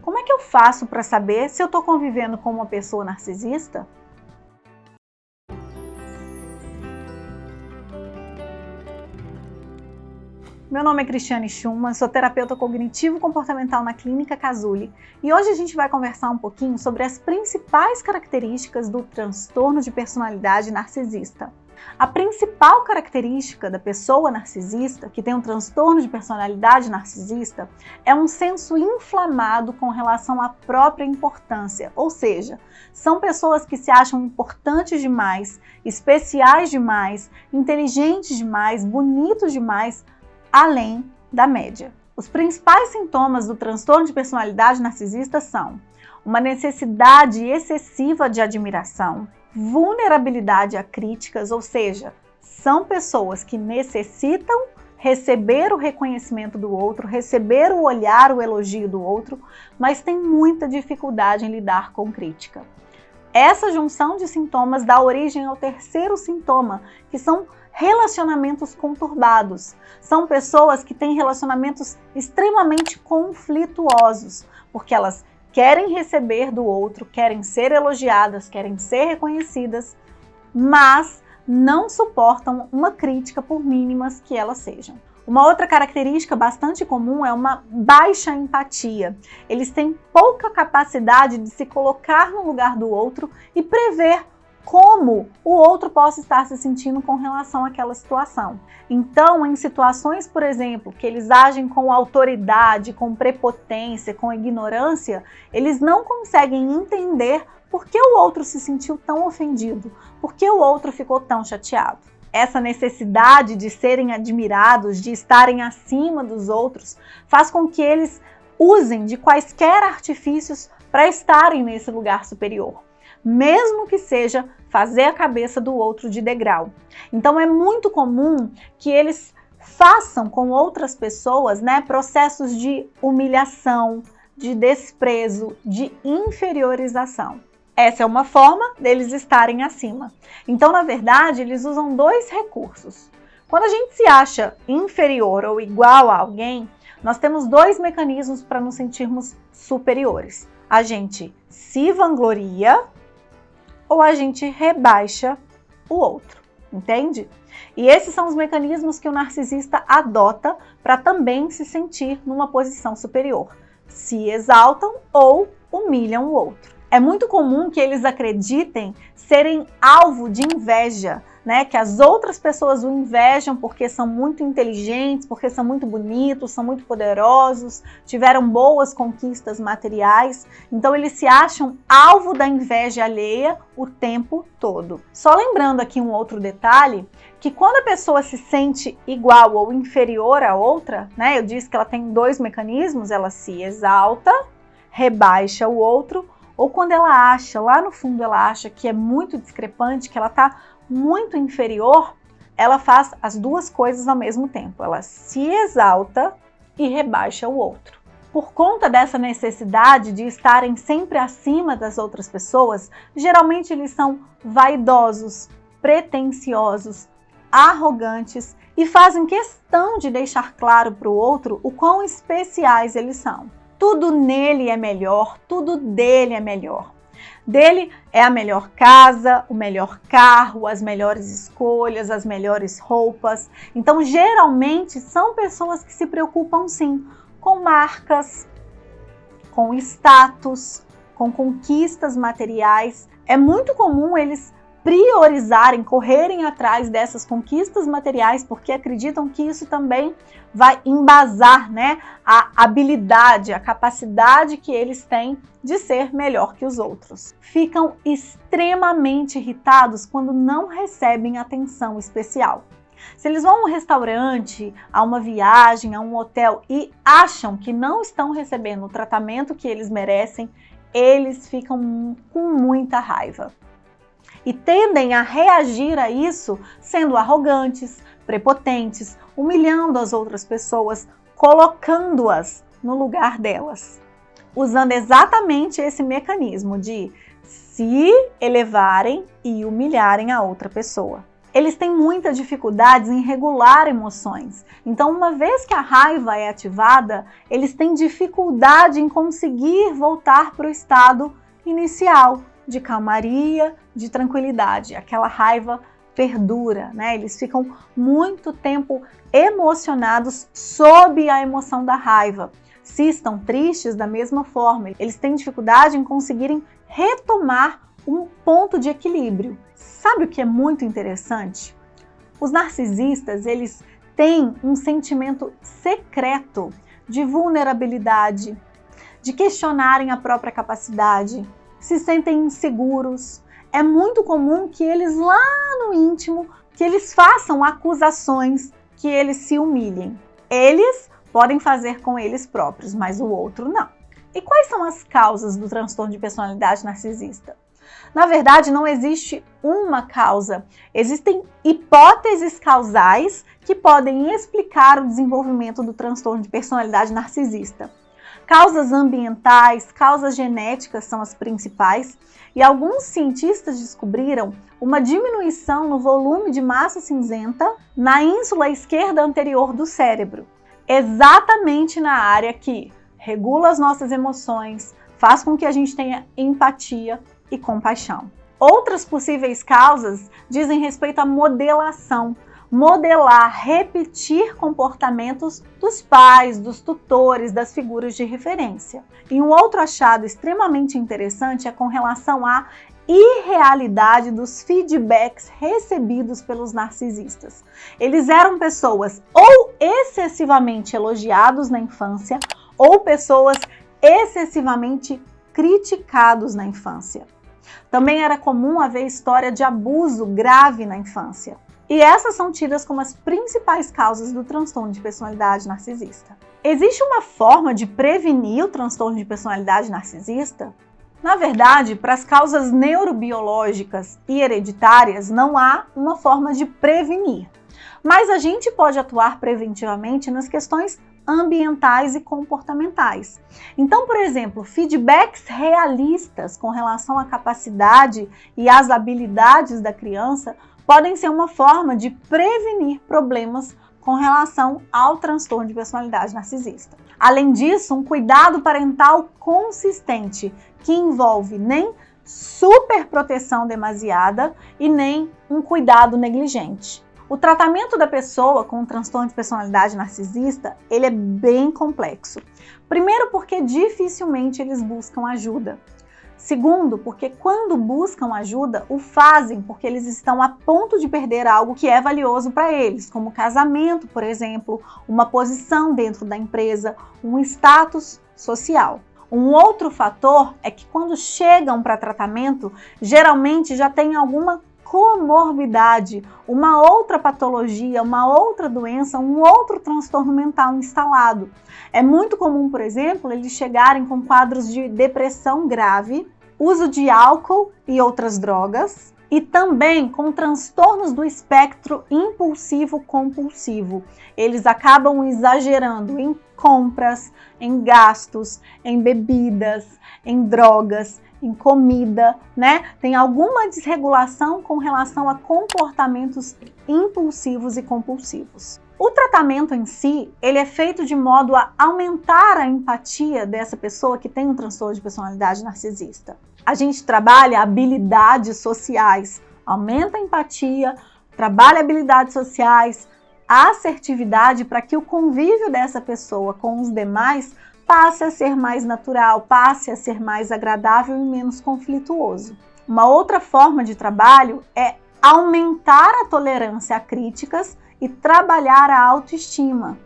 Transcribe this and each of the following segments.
Como é que eu faço para saber se eu estou convivendo com uma pessoa narcisista? Meu nome é Cristiane Schumann, sou terapeuta cognitivo-comportamental na Clínica Casuly e hoje a gente vai conversar um pouquinho sobre as principais características do transtorno de personalidade narcisista. A principal característica da pessoa narcisista, que tem um transtorno de personalidade narcisista, é um senso inflamado com relação à própria importância, ou seja, são pessoas que se acham importantes demais, especiais demais, inteligentes demais, bonitos demais, além da média. Os principais sintomas do transtorno de personalidade narcisista são uma necessidade excessiva de admiração, vulnerabilidade a críticas, ou seja, são pessoas que necessitam receber o reconhecimento do outro, receber o olhar, o elogio do outro, mas têm muita dificuldade em lidar com crítica. Essa junção de sintomas dá origem ao terceiro sintoma, que são relacionamentos conturbados. São pessoas que têm relacionamentos extremamente conflituosos, porque elas querem receber do outro, querem ser elogiadas, querem ser reconhecidas, mas não suportam uma crítica por mínimas que elas sejam. Uma outra característica bastante comum é uma baixa empatia. Eles têm pouca capacidade de se colocar no lugar do outro e prever como o outro possa estar se sentindo com relação àquela situação. Então, em situações, por exemplo, que eles agem com autoridade, com prepotência, com ignorância, eles não conseguem entender por que o outro se sentiu tão ofendido, por que o outro ficou tão chateado. Essa necessidade de serem admirados, de estarem acima dos outros, faz com que eles usem de quaisquer artifícios para estarem nesse lugar superior, mesmo que seja fazer a cabeça do outro de degrau. Então é muito comum que eles façam com outras pessoas, processos de humilhação, de desprezo, de inferiorização. Essa é uma forma deles estarem acima. Então, na verdade, eles usam dois recursos. Quando a gente se acha inferior ou igual a alguém, nós temos dois mecanismos para nos sentirmos superiores. A gente se vangloria ou a gente rebaixa o outro, entende? E esses são os mecanismos que o narcisista adota para também se sentir numa posição superior. Se exaltam ou humilham o outro. É muito comum que eles acreditem serem alvo de inveja, que as outras pessoas o invejam porque são muito inteligentes, porque são muito bonitos, são muito poderosos, tiveram boas conquistas materiais, então eles se acham alvo da inveja alheia o tempo todo. Só lembrando aqui um outro detalhe, que quando a pessoa se sente igual ou inferior à outra, eu disse que ela tem dois mecanismos, ela se exalta, rebaixa o outro, ou quando ela acha, lá no fundo ela acha que é muito discrepante, que ela está muito inferior, ela faz as duas coisas ao mesmo tempo. Ela se exalta e rebaixa o outro. Por conta dessa necessidade de estarem sempre acima das outras pessoas, geralmente eles são vaidosos, pretensiosos, arrogantes e fazem questão de deixar claro para o outro o quão especiais eles são. Tudo nele é melhor, tudo dele é melhor. Dele é a melhor casa, o melhor carro, as melhores escolhas, as melhores roupas. Então, geralmente, são pessoas que se preocupam, sim, com marcas, com status, com conquistas materiais. É muito comum eles priorizarem, correrem atrás dessas conquistas materiais, porque acreditam que isso também vai embasar, a habilidade, a capacidade que eles têm de ser melhor que os outros. Ficam extremamente irritados quando não recebem atenção especial. Se eles vão a um restaurante, a uma viagem, a um hotel e acham que não estão recebendo o tratamento que eles merecem, eles ficam com muita raiva. E tendem a reagir a isso sendo arrogantes, prepotentes, humilhando as outras pessoas, colocando-as no lugar delas. Usando exatamente esse mecanismo de se elevarem e humilharem a outra pessoa. eles têm muita dificuldade em regular emoções. Então, uma vez que a raiva é ativada, eles têm dificuldade em conseguir voltar para o estado inicial de calmaria, de tranquilidade. Aquela raiva perdura, né? Eles ficam muito tempo emocionados sob a emoção da raiva. Se estão tristes, da mesma forma, eles têm dificuldade em conseguirem retomar um ponto de equilíbrio. Sabe o que é muito interessante? Os narcisistas, eles têm um sentimento secreto de vulnerabilidade, de questionarem a própria capacidade, se sentem inseguros. É muito comum que eles lá no íntimo, que eles façam acusações, que eles se humilhem. Eles podem fazer com eles próprios, mas o outro não. E quais são as causas do transtorno de personalidade narcisista? Na verdade, não existe uma causa. Existem hipóteses causais que podem explicar o desenvolvimento do transtorno de personalidade narcisista. Causas ambientais, causas genéticas são as principais, e alguns cientistas descobriram uma diminuição no volume de massa cinzenta na ínsula esquerda anterior do cérebro, exatamente na área que regula as nossas emoções, faz com que a gente tenha empatia e compaixão. Outras possíveis causas dizem respeito à modelação. Modelar, repetir comportamentos dos pais, dos tutores, das figuras de referência. E um outro achado extremamente interessante é com relação à irrealidade dos feedbacks recebidos pelos narcisistas. Eles eram pessoas ou excessivamente elogiados na infância ou pessoas excessivamente criticados na infância. Também era comum haver história de abuso grave na infância. E essas são tidas como as principais causas do transtorno de personalidade narcisista. Existe uma forma de prevenir o transtorno de personalidade narcisista? Na verdade, para as causas neurobiológicas e hereditárias, não há uma forma de prevenir. Mas a gente pode atuar preventivamente nas questões ambientais e comportamentais. Então, por exemplo, feedbacks realistas com relação à capacidade e às habilidades da criança podem ser uma forma de prevenir problemas com relação ao transtorno de personalidade narcisista. Além disso, um cuidado parental consistente, que envolve nem superproteção demasiada e nem um cuidado negligente. O tratamento da pessoa com o transtorno de personalidade narcisista, ele é bem complexo. Primeiro, porque dificilmente eles buscam ajuda. Segundo, porque quando buscam ajuda, o fazem porque eles estão a ponto de perder algo que é valioso para eles, como casamento, por exemplo, uma posição dentro da empresa, um status social. Um outro fator é que quando chegam para tratamento, geralmente já tem alguma comorbidade, uma outra patologia, uma outra doença, um outro transtorno mental instalado. É muito comum, por exemplo, eles chegarem com quadros de depressão grave, uso de álcool e outras drogas, e também com transtornos do espectro impulsivo-compulsivo. Eles acabam exagerando em compras, em gastos, em bebidas, em drogas, em comida, né? Tem alguma desregulação com relação a comportamentos impulsivos e compulsivos. O tratamento em si, ele é feito de modo a aumentar a empatia dessa pessoa que tem um transtorno de personalidade narcisista. A gente trabalha habilidades sociais, aumenta a empatia, trabalha habilidades sociais, assertividade para que o convívio dessa pessoa com os demais passe a ser mais natural, passe a ser mais agradável e menos conflituoso. Uma outra forma de trabalho é aumentar a tolerância a críticas e trabalhar a autoestima,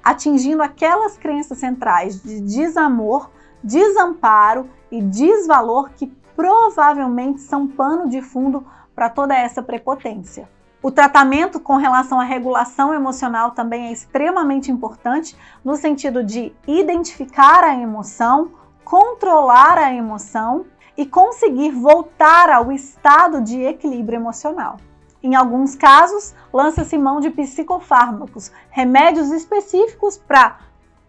atingindo aquelas crenças centrais de desamor, desamparo e desvalor que provavelmente são pano de fundo para toda essa prepotência. O tratamento com relação à regulação emocional também é extremamente importante no sentido de identificar a emoção, controlar a emoção e conseguir voltar ao estado de equilíbrio emocional. Em alguns casos, lança-se mão de psicofármacos, remédios específicos para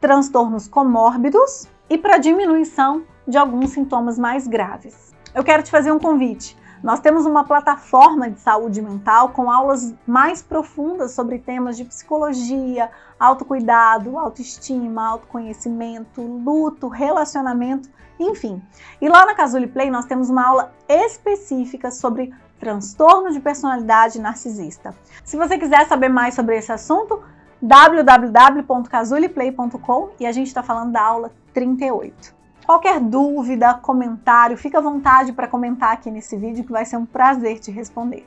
transtornos comórbidos e para diminuição de alguns sintomas mais graves. Eu quero te fazer um convite. Nós temos uma plataforma de saúde mental com aulas mais profundas sobre temas de psicologia, autocuidado, autoestima, autoconhecimento, luto, relacionamento, enfim. E lá na Cazuli Play nós temos uma aula específica sobre transtorno de personalidade narcisista. Se você quiser saber mais sobre esse assunto, www.cazuliplay.com, e a gente está falando da aula 38. Qualquer dúvida, comentário, fica à vontade para comentar aqui nesse vídeo que vai ser um prazer te responder.